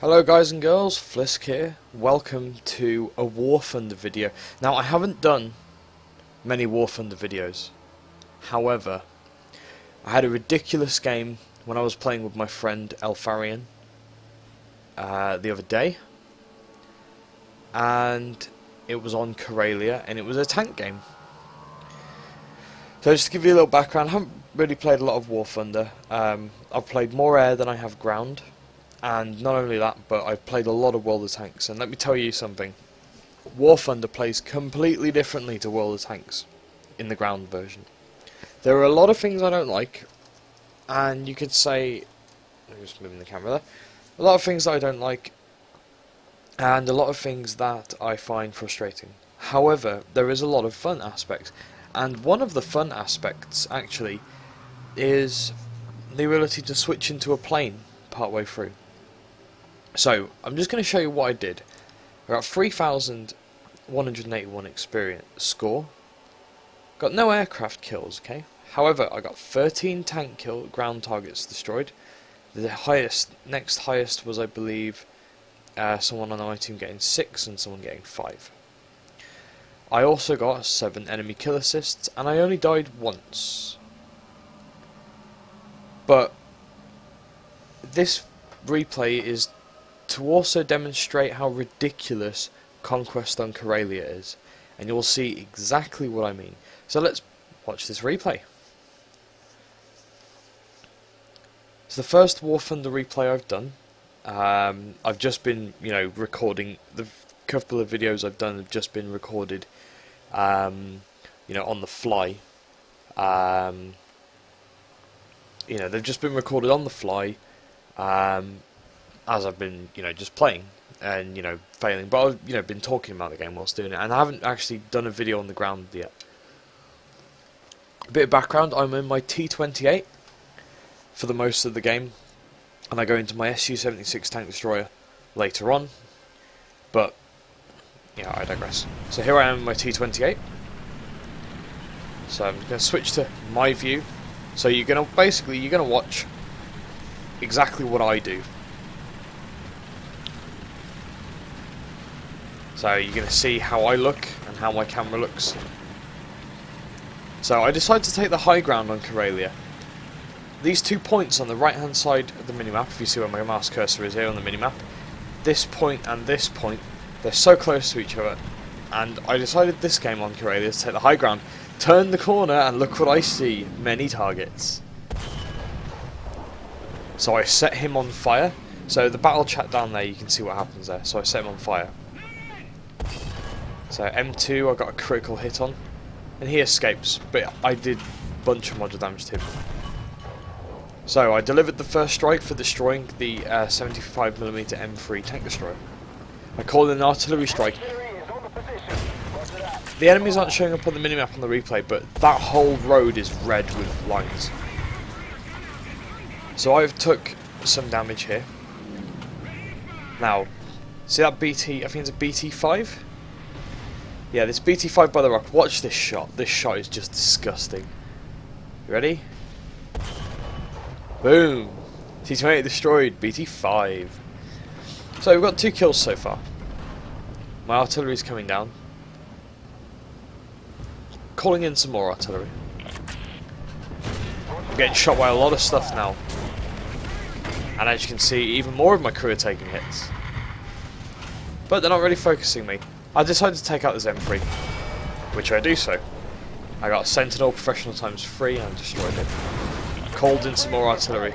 Hello guys and girls, Flisk here. Welcome to a War Thunder video. Now I haven't done many War Thunder videos. However, I had a ridiculous game when I was playing with my friend Elfarian the other day. And it was on Karelia and it was a tank game. So just to give you a little background, I haven't really played a lot of War Thunder. I've played more air than I have ground. And not only that, but I've played a lot of World of Tanks, and let me tell you something. War Thunder plays completely differently to World of Tanks in the ground version. There are a lot of things I don't like, and you could say, I'm just moving the camera there, a lot of things that I don't like, and a lot of things that I find frustrating. However, there is a lot of fun aspects, and one of the fun aspects, actually, is the ability to switch into a plane partway through. So, I'm just going to show you what I did. I got 3,181 experience score. Got no aircraft kills, okay? However, I got 13 tank ground targets destroyed. The next highest was, I believe, someone on my team getting 6 and someone getting 5. I also got 7 enemy kill assists, and I only died once. But this replay is to also demonstrate how ridiculous Conquest on Karelia is, and you'll see exactly what I mean. So let's watch this replay. It's the first War Thunder replay I've done. I've just been, recording. The couple of videos I've done have just been recorded, on the fly. They've just been recorded on the fly. As I've been, just playing and, failing. But I've, been talking about the game whilst doing it. And I haven't actually done a video on the ground yet. A bit of background, I'm in my T-28 for the most of the game. And I go into my Su-76 tank destroyer later on. But, I digress. So here I am in my T-28. So I'm going to switch to my view. So you're going to watch exactly what I do. So you're going to see how I look and how my camera looks. So I decided to take the high ground on Karelia. These 2 points on the right hand side of the minimap, if you see where my mouse cursor is here on the minimap, this point and this point, they're so close to each other. And I decided this game on Karelia to take the high ground, turn the corner and look what I see, many targets. So I set him on fire. So the battle chat down there, you can see what happens there. So I set him on fire. So M2 I got a critical hit on, and he escapes, but I did a bunch of module damage to him. So I delivered the first strike for destroying the 75mm M3 tank destroyer. I called in an artillery strike. The enemies aren't showing up on the minimap on the replay, but that whole road is red with lines. So I've took some damage here. Now, see that BT, I think it's a BT5? Yeah, this BT5 by the rock. Watch this shot. This shot is just disgusting. You ready? Boom! T-28 destroyed. BT5. So we've got 2 kills so far. My artillery's coming down. Calling in some more artillery. I'm getting shot by a lot of stuff now. And as you can see, even more of my crew are taking hits. But they're not really focusing me. I decided to take out this M3, which I do so. I got a Sentinel Professional ×3 and destroyed it. Called in some more artillery.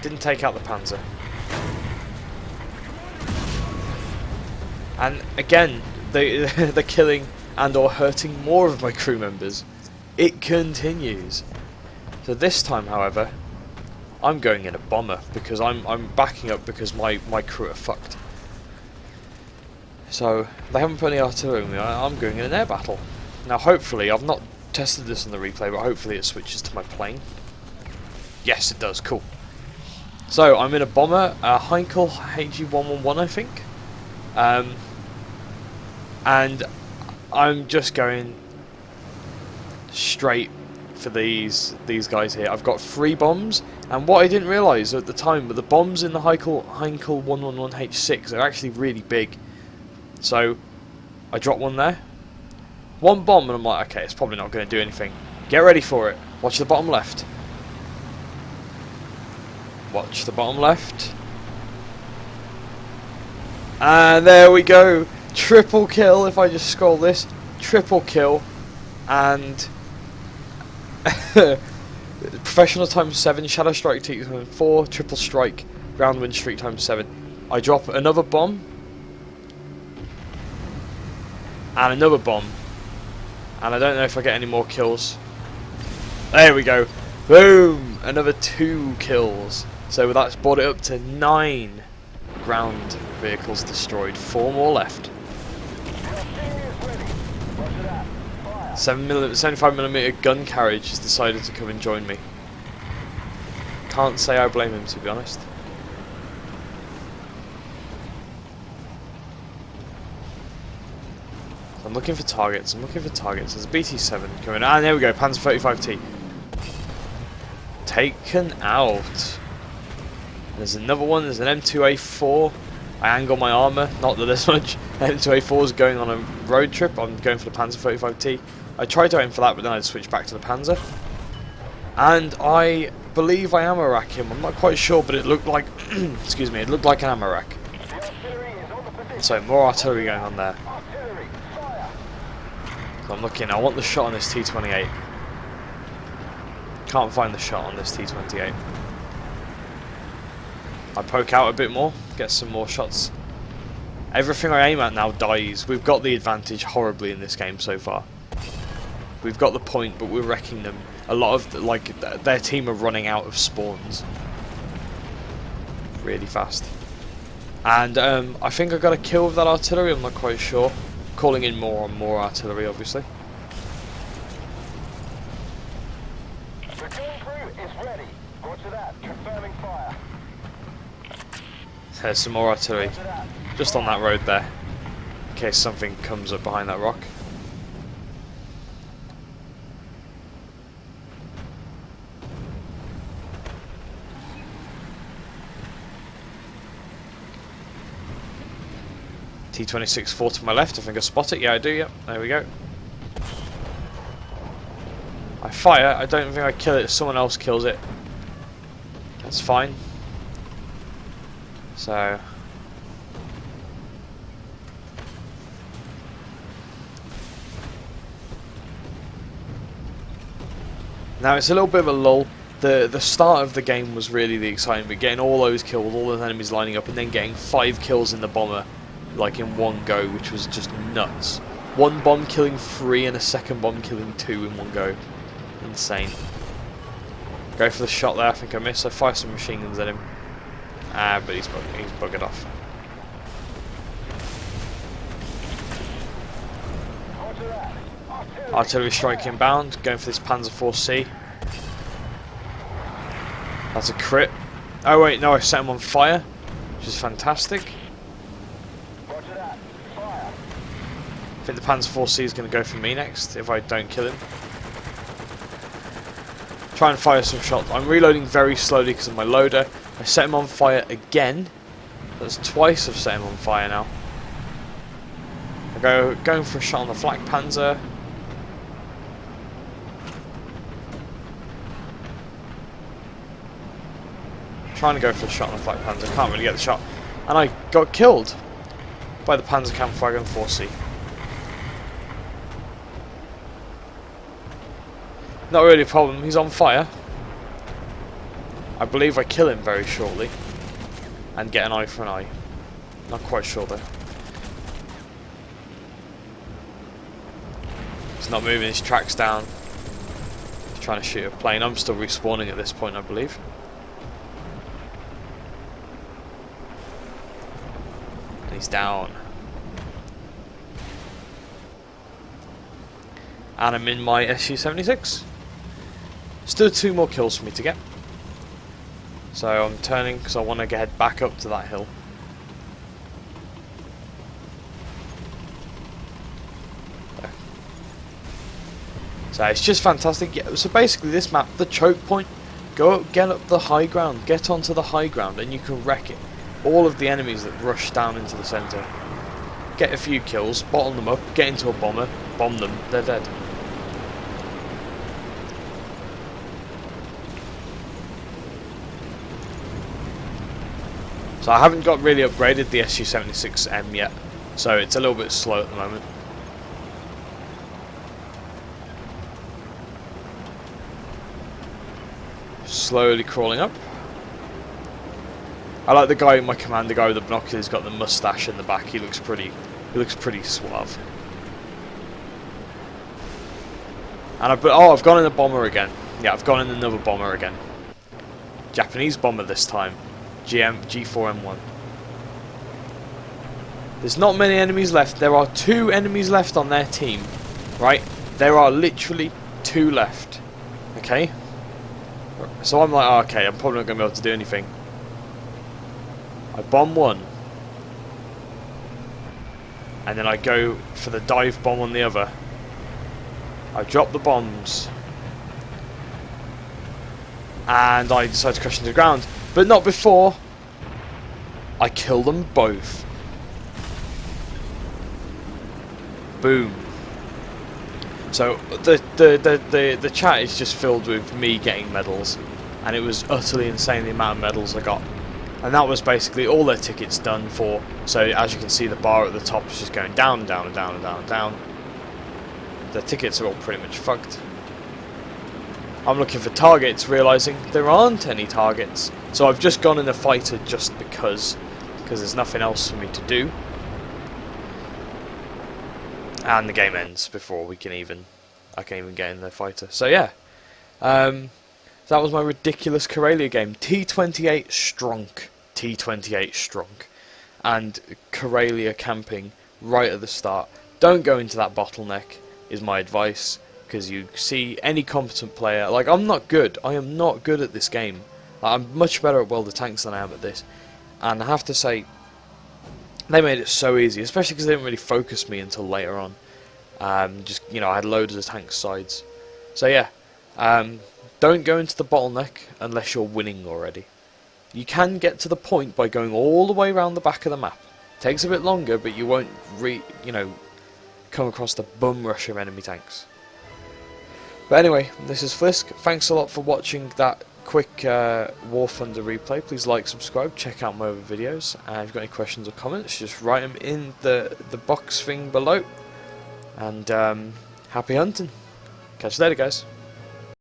Didn't take out the Panzer. And again, they're killing and or hurting more of my crew members. It continues. So this time, however, I'm going in a bomber because I'm backing up because my crew are fucked. So they haven't put any artillery on me. I'm going in an air battle. Now hopefully, I've not tested this on the replay, but hopefully it switches to my plane. Yes, it does. Cool. So I'm in a bomber, Heinkel HG111, I think, and I'm just going straight for these guys here. I've got 3 bombs, and what I didn't realise at the time, but the bombs in the Heinkel 111H6 are actually really big. So I dropped one there, 1 bomb, and I'm like, okay, it's probably not going to do anything. Get ready for it. Watch the bottom left. Watch the bottom left. And there we go. Triple kill. If I just scroll this, triple kill, and professional times 7, shadow strike times 4, triple strike, ground win streak times 7. I drop another bomb and another bomb, and I don't know if I get any more kills. There we go. Boom! Another 2 kills. So that's brought it up to 9 ground vehicles destroyed. 4 more left. 75mm gun carriage has decided to come and join me. Can't say I blame him, to be honest. I'm looking for targets. There's a BT7 coming. Ah, there we go. Panzer 35T. Taken out. There's another one. There's an M2A4. I angle my armour. Not that there's much. M2A4 is going on a road trip. I'm going for the Panzer 35T. I tried to aim for that, but then I switched back to the Panzer. And I believe I ammo rack him. I'm not quite sure, but it looked like excuse me, it looked like an ammo rack. So more artillery going on there. So I'm looking. I want the shot on this T28. Can't find the shot on this T28. I poke out a bit more, get some more shots. Everything I aim at now dies. We've got the advantage horribly in this game so far. We've got the point, but we're wrecking them. A lot of their team are running out of spawns really fast. And I think I got a kill with that artillery. I'm not quite sure. Calling in more and more artillery, obviously. The kill crew is ready. Roger that. Confirming fire. There's some more artillery just on that road there, in case something comes up behind that rock. T26 4 to my left. I think I spot it. Yeah, I do. Yep. There we go. I fire. I don't think I kill it. Someone else kills it. That's fine. So now it's a little bit of a lull. The start of the game was really the excitement, getting all those kills, all those enemies lining up, and then getting 5 kills in the bomber, like in one go, which was just nuts. 1 bomb killing 3 and a second bomb killing 2 in one go. Insane. Go for the shot there. I think I missed. I fire some machine guns at him. But he's buggered off. Artillery strike inbound. Going for this Panzer 4C. That's a crit. Oh wait, no, I set him on fire, which is fantastic. I think the Panzer 4C is going to go for me next if I don't kill him. Try and fire some shots. I'm reloading very slowly because of my loader. I set him on fire again. That's twice I've set him on fire now. I going for a shot on the Flak Panzer. Trying to go for a shot on the Flak Panzer. Can't really get the shot. And I got killed by the Panzer Kampfwagen 4C. Not really a problem. He's on fire. I believe I kill him very shortly and get an eye for an eye. Not quite sure though. He's not moving his tracks down. He's trying to shoot a plane. I'm still respawning at this point, I believe. And he's down. And I'm in my SU-76. Still 2 more kills for me to get. So I'm turning because I want to get back up to that hill. There. So it's just fantastic. Yeah, so basically this map, the choke point, go up, get up the high ground, get onto the high ground, and you can wreck it. All of the enemies that rush down into the centre. Get a few kills, bottle them up, get into a bomber, bomb them, they're dead. So I haven't got really upgraded the SU-76M yet, so it's a little bit slow at the moment. Slowly crawling up. I like the guy, my commander guy with the binoculars, he's got the mustache in the back. He looks pretty suave. And I've gone in a bomber again. Yeah, I've gone in another bomber again. Japanese bomber this time. G4M1. There's not many enemies left. There are 2 enemies left on their team. Right? There are literally 2 left. Okay? So I'm like, oh, okay, I'm probably not going to be able to do anything. I bomb one. And then I go for the dive bomb on the other. I drop the bombs. And I decide to crash into the ground. But not before I kill them both. Boom. So the chat is just filled with me getting medals, and it was utterly insane the amount of medals I got. And that was basically all their tickets done for. So as you can see, the bar at the top is just going down and down and down and down and down. The tickets are all pretty much fucked. I'm looking for targets, realising there aren't any targets. So I've just gone in a fighter just because there's nothing else for me to do. And the game ends before I can even get in the fighter. So yeah, that was my ridiculous Karelia game. T28 strong, T28 strong, and Karelia camping right at the start. Don't go into that bottleneck is my advice, because you see any competent player. Like, I'm not good. I am not good at this game. I'm much better at World of Tanks than I am at this, and I have to say, they made it so easy, especially because they didn't really focus me until later on. Just, you know, I had loads of tank sides. So yeah, don't go into the bottleneck unless you're winning already. You can get to the point by going all the way around the back of the map. Takes a bit longer, but you won't come across the bum rush of enemy tanks. But anyway, this is Flisk. Thanks a lot for watching that quick War Thunder replay. Please like, subscribe, check out my other videos. If you've got any questions or comments, just write them in the box thing below. And happy hunting. Catch you later, guys.